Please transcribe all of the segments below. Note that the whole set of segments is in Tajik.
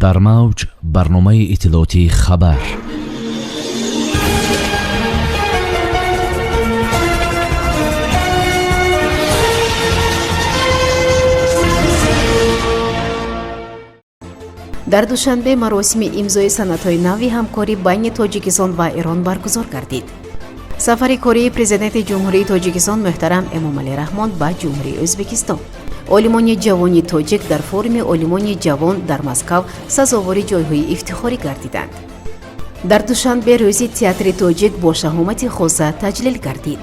дар мавҷ барномаи иттилоотии хабар. дар душанбе маросими имзои санадҳои нави ҳамкорӣ байни тоҷикистон ва эрон баргузор гардид. сафари кории президенти ҷумҳурии тоҷикистон муҳтарам эмомалӣ раҳмон ба ҷумҳурии ӯзбекистон. олимони ҷавони тоҷик дар форуми олимони ҷавон дар Москав сазовори ҷойҳои ифтихорӣ гардиданд. дар душанбе рӯзи театри тоҷик бо шаҳомати хоса таҷлил гардид.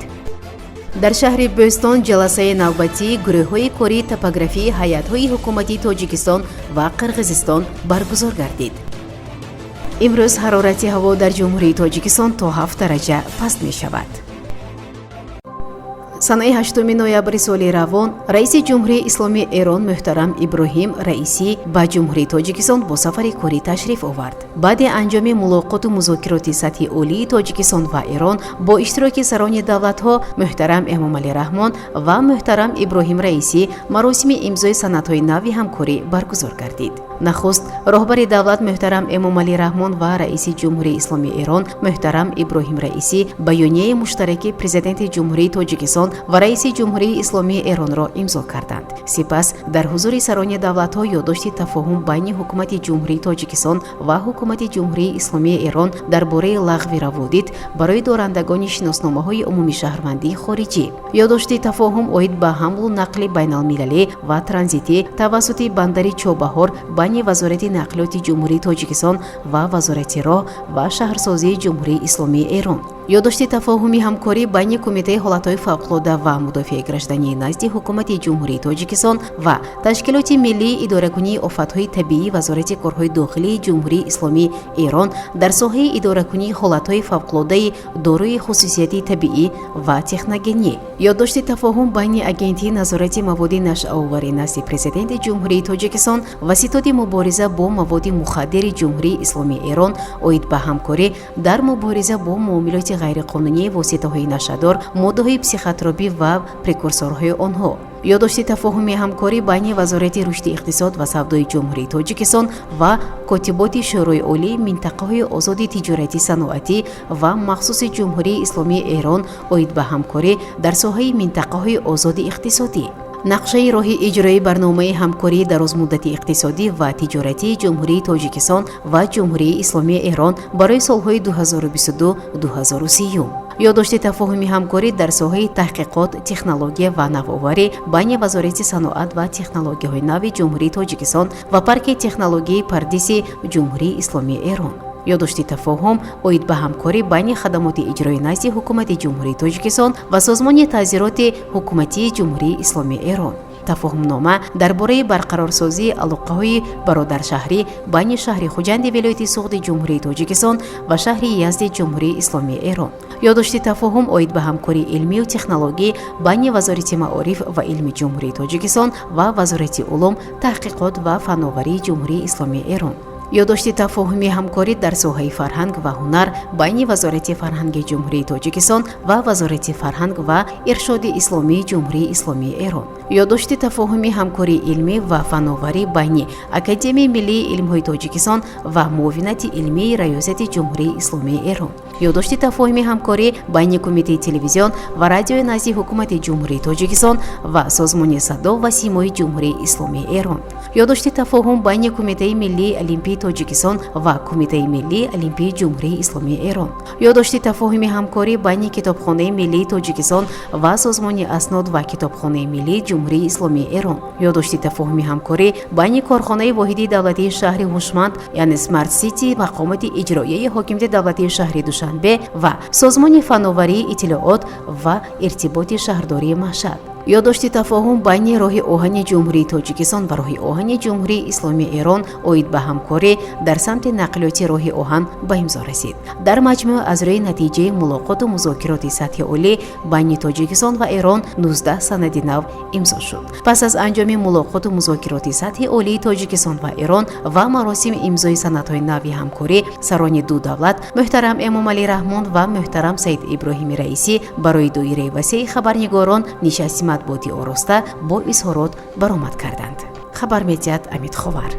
дар шаҳри бӯстон ҷаласаи навбатии гурӯҳҳои кории топографии ҳайатҳои ҳукуматии тоҷикистон ва қирғизистон баргузор гардид. имрӯз ҳарорати ҳаво дар ҷумҳурии тоҷикистон то 7 дараҷа паст мешавад. санаи 8 ноябри соли равон раиси ҷумҳурии исломии Эрон муҳтарам Иброҳим Раисӣ ба ҷумҳурии тоҷикистон бо сафари корӣ ташриф овард. баъди анҷоми мулоқоту музокироти сатҳи олии тоҷикистон ва Эрон бо иштироки сарони давлатҳо муҳтарам Эмомалӣ Раҳмон ва муҳтарам Иброҳим Раисӣ маросими имзои санадҳои нави ҳамкорӣ баргузор гардид. нахуст роҳбари давлат муҳтарам Эмомалӣ Раҳмон ва раиси ҷумҳурии исломии Эрон муҳтарам Иброҳим Раисӣ баёнияи муштараки президенти ҷумҳурии тоҷикистон ва раиси ҷумҳурии исломии Эронро имзо карданд. сипас дар ҳузури сарони давлатҳо ёддошти тафоҳум байни ҳукумати ҷумҳурии тоҷикистон ва ҳукумати ҷумҳурии исломии Эрон дар бораи лағви раводид барои дорандагони шиносномаҳои умумии шаҳрвандии хориҷӣ, ёддошти тафоҳум оид ба ҳамлу нақли байналмилалӣ ва транзитӣ тавассути бандари Чобаҳор байни вазорати нақлиёти ҷумҳурии тоҷикистон ва вазорати роҳ ва шаҳрсозии ҷумҳурии исломии Эрон, ёддошти тафоҳуми ҳамкорӣ байни кумитаи ҳолатҳои фавқулода ва мудофиаи граждании назди ҳукумати ҷумҳурии тоҷикистон ва ташкилоти миллии идоракунии офатҳои табиӣ вазорати корҳои дохилии ҷумҳурии исломии Эрон дар соҳаи идоракунии ҳолатҳои фавқулодаи дорои хусусияти табиӣ ва техногенӣ, ёддошти тафоҳум байни агентии назорати маводи нашъаоварӣ назди президенти ҷумҳурии тоҷикистон ва ситоди мубориза бо маводи мухаддири ҷумҳурии исломии Эрон оид ба ҳамкорӣ дар мубориза бо муомилоти ғайриқонунии воситаҳои нашадор, моддаҳои психотропӣ ва прекурсорҳои онҳо, ёддошти тафоҳуми ҳамкорӣ байни вазорати рушди иқтисод ва савдои ҷумҳурии тоҷикистон ва котиботи шӯрои олии минтақаҳои озоди тиҷоратӣ саноатӣ ва махсуси ҷумҳурии исломии Эрон оид ба ҳамкорӣ дар соҳаи минтақаҳои озоди иқтисодӣ. нақшаи роҳи иҷрои барномаи ҳамкории дарозмуддати иқтисодӣ ва тиҷоратии ҷумҳурии тоҷикистон ва ҷумҳурии исломии Эрон барои солҳои 2022-2030. ёддошти тафоҳуми ҳамкорӣ дар соҳаи таҳқиқот, технология ва навоварӣ байни вазорати саноат ва технологияҳои нави ҷумҳурии тоҷикистон ва парки технологияи пардиси ҷумҳурии исломии Эрон. ёддошти тафоҳум оид ба ҳамкорӣ байни хадамоти иҷроӣ назди ҳукумати ҷумҳурии тоҷикистон ва созмони таъзироти ҳукуматии ҷумҳурии исломии Эрон. тафоҳумнома дар бораи барқарорсозии алоқаҳои бародаршаҳрӣ байни шаҳри Хуҷанди вилояти Суғди ҷумҳурии тоҷикистон ва шаҳри Язди ҷумҳурии исломии Эрон. ёддошти тафоҳум оид ба ҳамкории илмию технологӣ байни вазорати маориф ва илми ҷумҳурии тоҷикистон ва вазорати улум, таҳқиқот ва фановарии ҷумҳурии исломии Эрон. ёддошти тафоҳуми ҳамкорӣ дар соҳаи фарҳанг ва ҳунар байни вазорати фарҳанги ҷумҳурии тоҷикистон ва вазорати фарҳанг ва иршоди исломии ҷумҳурии исломии Эрон. ёддошти тафоҳуми ҳамкории илмӣ ва фановарӣ байни Академияи миллии илмҳои тоҷикистон ва муовинати илмии раёсати ҷумҳурии исломии Эрон. ёддошти тафоҳуми ҳамкорӣ байни кумитаи телевизион ва радиои назди ҳукумати ҷумҳурии тоҷикистон ва созмони садо ва симои ҷумҳурии исломии Эрон. ёддошти тафоҳум байни кумитаи миллии олимпии тоҷикистон ва кумитаи миллии олимпии ҷумҳурии исломии Эрон. ёддошти тафоҳуми ҳамкорӣ байни китобхонаи миллии тоҷикистон ва созмони аснод ва китобхонаи миллии ҷумҳурии исломии Эрон. ёддошти тафоҳуми ҳамкорӣ байни корхонаи воҳиди давлатии шаҳри ҳушманд яъне Smart City мақомоти иҷроияи ҳокимияти давлатии шаҳри Душанбе ва созмони фановарии иттилоот ва иртиботи шаҳрдории Машҳад. ёддошти тафоҳум байни роҳи оҳани ҷумҳурии тоҷикистон ва роҳи оҳани ҷумҳурии исломии Эрон оид ба ҳамкорӣ дар самти нақлиёти роҳи оҳан ба имзо расид. дар маҷмӯъ аз рӯи натиҷаи мулоқоту музокироти сатҳи олӣ байни тоҷикистон ва Эрон 19 санади нав имзо шуд. пас аз анҷоми мулоқоту музокироти сатҳи олии тоҷикистон ва Эрон ва маросими имзои санадҳои нави ҳамкорӣ, сарони ду давлат муҳтарам Эмомалӣ Раҳмон ва муҳтарам Саид Иброҳими Раисӣ барои доираи васеи хабарнигорон нишасти матбуоти ороста бо изҳорот баромад карданд. хабар медиҳад Амид Ховар.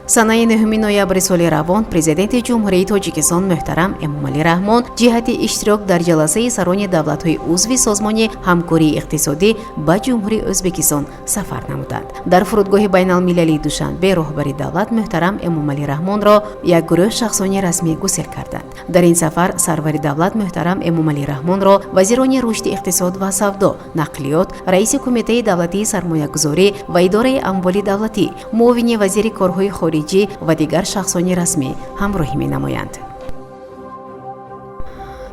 санаи 9 ноябри соли равон президенти ҷумҳурии тоҷикистон муҳтарам эмомалӣ раҳмон ҷиҳати иштирок дар ҷаласаи сарони давлатҳои узви созмони ҳамкории иқтисодӣ ба ҷумҳурии Ӯзбекистон сафар намуданд. Дар фурудгоҳи байналмилалии Душанбе роҳбари давлат муҳтарам Эмомалӣ Раҳмонро як гурӯҳ шахсони расмӣ гусел карданд. Дар ин сафар сарвари давлат муҳтарам Эмомалӣ Раҳмонро вазирони рушди иқтисод ва савдо, нақлиёт, раиси кумитаи давлатии сармоягузорӣ ва идораи амволи давлатӣ, муовини вазири корҳои хориҷӣ ва дигар шахсони расмӣ ҳамроҳӣ менамоянд.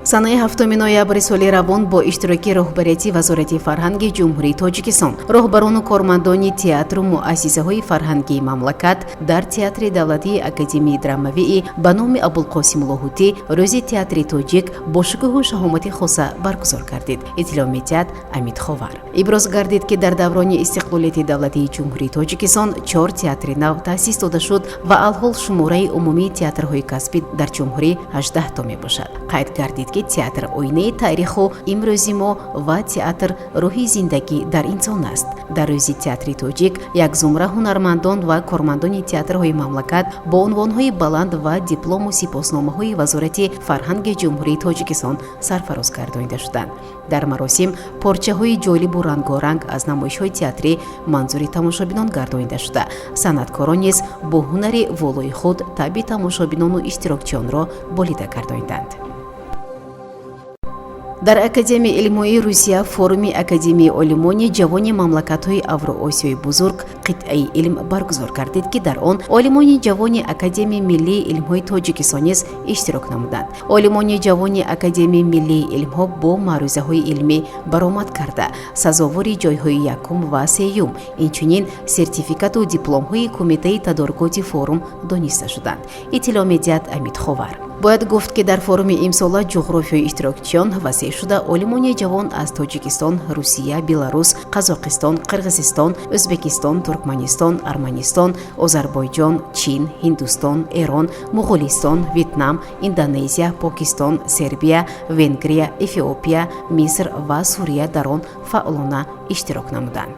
санаи 7 ноябри соли равон бо иштироки роҳбарияти вазорати фарҳанги ҷумҳурии тоҷикистон, роҳбарону кормандони театру муассисаҳои фарҳангии мамлакат дар театри давлатии академияи драмавии ба номи Абулқосим Лоҳутӣ рӯзи театри тоҷик бо шукӯҳу шаҳомати хоса баргузор гардид. иттилоъ медиҳад Амид Ховар. иброз гардид ки дар даврони истиқлолияти давлатии ҷумҳурии тоҷикистон 4 театри нав таъсис дода шуд ва алҳол шумораи умумии театрҳои касбӣ дар ҷумҳурӣ 18 то мебошад. қайд гардид ки театр оинаи таъриху имрӯзи мо ва театр рӯҳи зиндагӣ дар инсон аст. дар рӯзи театри тоҷик як зумра ҳунармандон ва кормандони театрҳои мамлакат бо унвонҳои баланд ва диплому сипосномаҳои вазорати фарҳанги ҷумҳурии тоҷикистон сарфароз гардонида шуданд. дар маросим порчаҳои ҷолибу рангоранг аз намоишҳои театрӣ манзури тамошобинон гардонида шуда, санъаткорон низ бо ҳунари волои худ таъби тамошобинону иштирокчиёнро болида гардониданд. дар Академияи илмҳои Русия форуми Академияи олимони ҷавони мамлакатҳои Авроосиёи бузург қитъаи илм баргузор гардид ки дар он олимони ҷавони Академияи миллии илмҳои Тоҷикистон низ иштирок намуданд. олимони ҷавони Академияи миллии илмҳо бо маърузаҳои илмӣ баромад карда сазовори ҷойҳои якум ва сеюм, инчунин сертификату дипломҳои кумитаи тадорукоти форум дониста шуданд. иттилоъ медиҳад Амид Ховар. бояд гуфт ки дар форуми имсола ҷуғрофияи иштирокчиён васеъ шуда олимони ҷавон аз Тоҷикистон, Русия, Беларус, Қазоқистон, Қирғизистон, Ӯзбекистон, Туркманистон, Арманистон, Озарбойҷон, Чин, Ҳиндустон, Эрон, Муғулистон, Вьетнам, Индонезия, Покистон, Сербия, Венгрия, Эфиопия, Миср ва Сурия дар он фаъолона иштирок намуданд.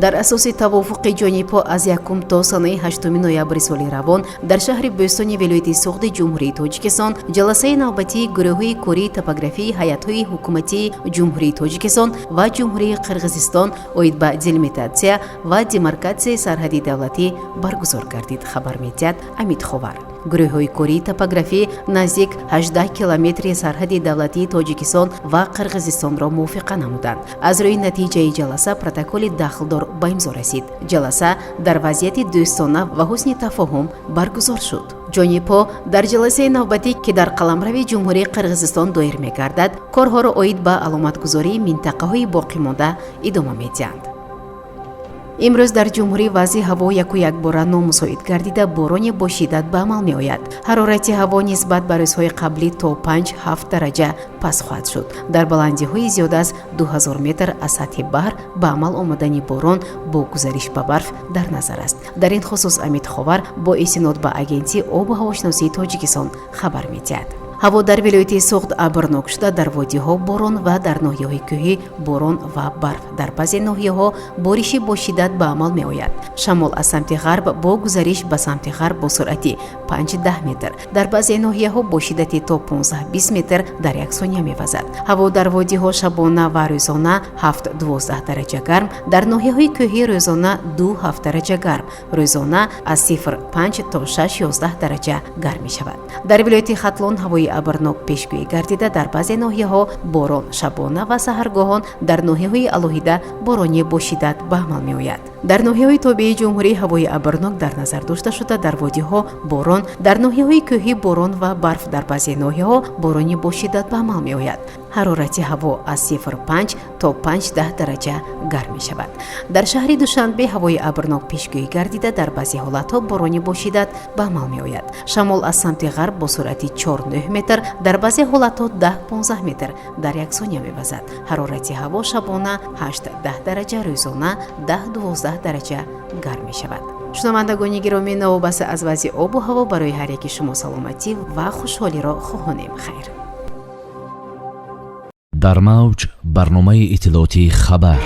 дар асоси тавофуқи ҷонибҳо аз 1 то санаи 8 ноябри соли равон дар шаҳри Бӯстони вилояти Суғди ҷумҳурии Тоҷикистон ҷаласаи навбатии гурӯҳи кории топографии ҳайатҳои ҳукуматии ҷумҳурии Тоҷикистон ва ҷумҳурии Қирғизистон оид ба делимитатсия ва демаркатсияи сарҳади давлатӣ баргузор гардид, хабар медиҳад Амид Ховар. гурӯҳҳои кории топографӣ наздик 18 километри сарҳади давлатии Тоҷикистон ва Қирғизистонро мувофиқа намуданд. аз рӯи натиҷаи ҷаласа протоколи дахлдор ба имзо расид. ҷаласа дар вазъияти дӯстона ва ҳусни тафоҳум баргузор шуд. ҷонибҳо дар ҷаласаи навбатӣ ки дар қаламрави ҷумҳурии Қирғизистон доир мегардад, корҳоро оид ба аломатгузории минтақаҳои боқимонда идома медиҳанд. имрӯз дар ҷумҳурӣ вазъи ҳаво якбора номусоид гардида борони бо шиддат ба амал меояд. ҳарорати ҳаво нисбат ба рӯзҳои қаблӣ то 5-7 дараҷа паст хоҳад шуд. дар баландиҳои зиёда аз 2000 метр аз сатҳи баҳр ба амал омадани борон бо гузариш ба барф дар назар аст. дар ин хусус Амид Ховар бо истинод ба агентии обу ҳавошиносии Тоҷикистон хабар медиҳад. ҳаво дар вилояти Суғд абрнок шуда, дар водиҳо борон ва дар ноҳияҳои кӯҳӣ борон ва барф. дар баъзе ноҳияҳо бориши бо шиддат ба амал меояд. шамол аз самти ғарб бо гузариш ба самти ғарб бо суръати 5-10 метр. дар баъзе ноҳияҳо бо шиддати то 15-20 метр дар як сония мевазад. ҳаво дар водиҳо шабона ва рӯзона 7-12 дараҷа гарм, дар ноҳияҳои кӯҳӣ рӯзона 2-7 дараҷа гарм, рӯзона аз 0-5 то 6-11 дараҷа гарм мешавад. дар вилояти Хатлон ҳавои абрнок пешгӯӣ гардида, дар баъзе ноҳияҳо борон шабона ва саҳаргоҳон, дар ноҳияҳои алоҳида борони бо шиддат ба амал меояд. дар ноҳияҳои тобии ҷумҳурӣ ҳавои абрнок дар назар дошта шуда, дар водиҳо борон, дар ноҳияҳои кӯҳӣ борон ва барф, дар баъзе ноҳияҳо борони бо шиддат ба амал меояд. ҳарорати ҳаво аз 0-5 то 5-10 дараҷа гарм мешавад. дар шаҳри Душанбе ҳавои абрнок пешгӯӣ гардида, дар баъзе ҳолатҳо борони бо шиддат ба амал меояд. шамол аз самти ғарб бо суръати 4-9 метр, дар баъзе ҳолатҳо 10-15 метр дар як сония мевазад. ҳарорати ҳаво шабона 8-10 дараҷа, рӯзона 10-12 дараҷа гарм мешавад. шунавандагони гиромӣ, новобаста аз вазъи обу ҳаво барои ҳар яки шумо саломатӣ ва хушҳолиро хоҳонем. хайр. дар мавҷ барномаи иттилоотии хабар.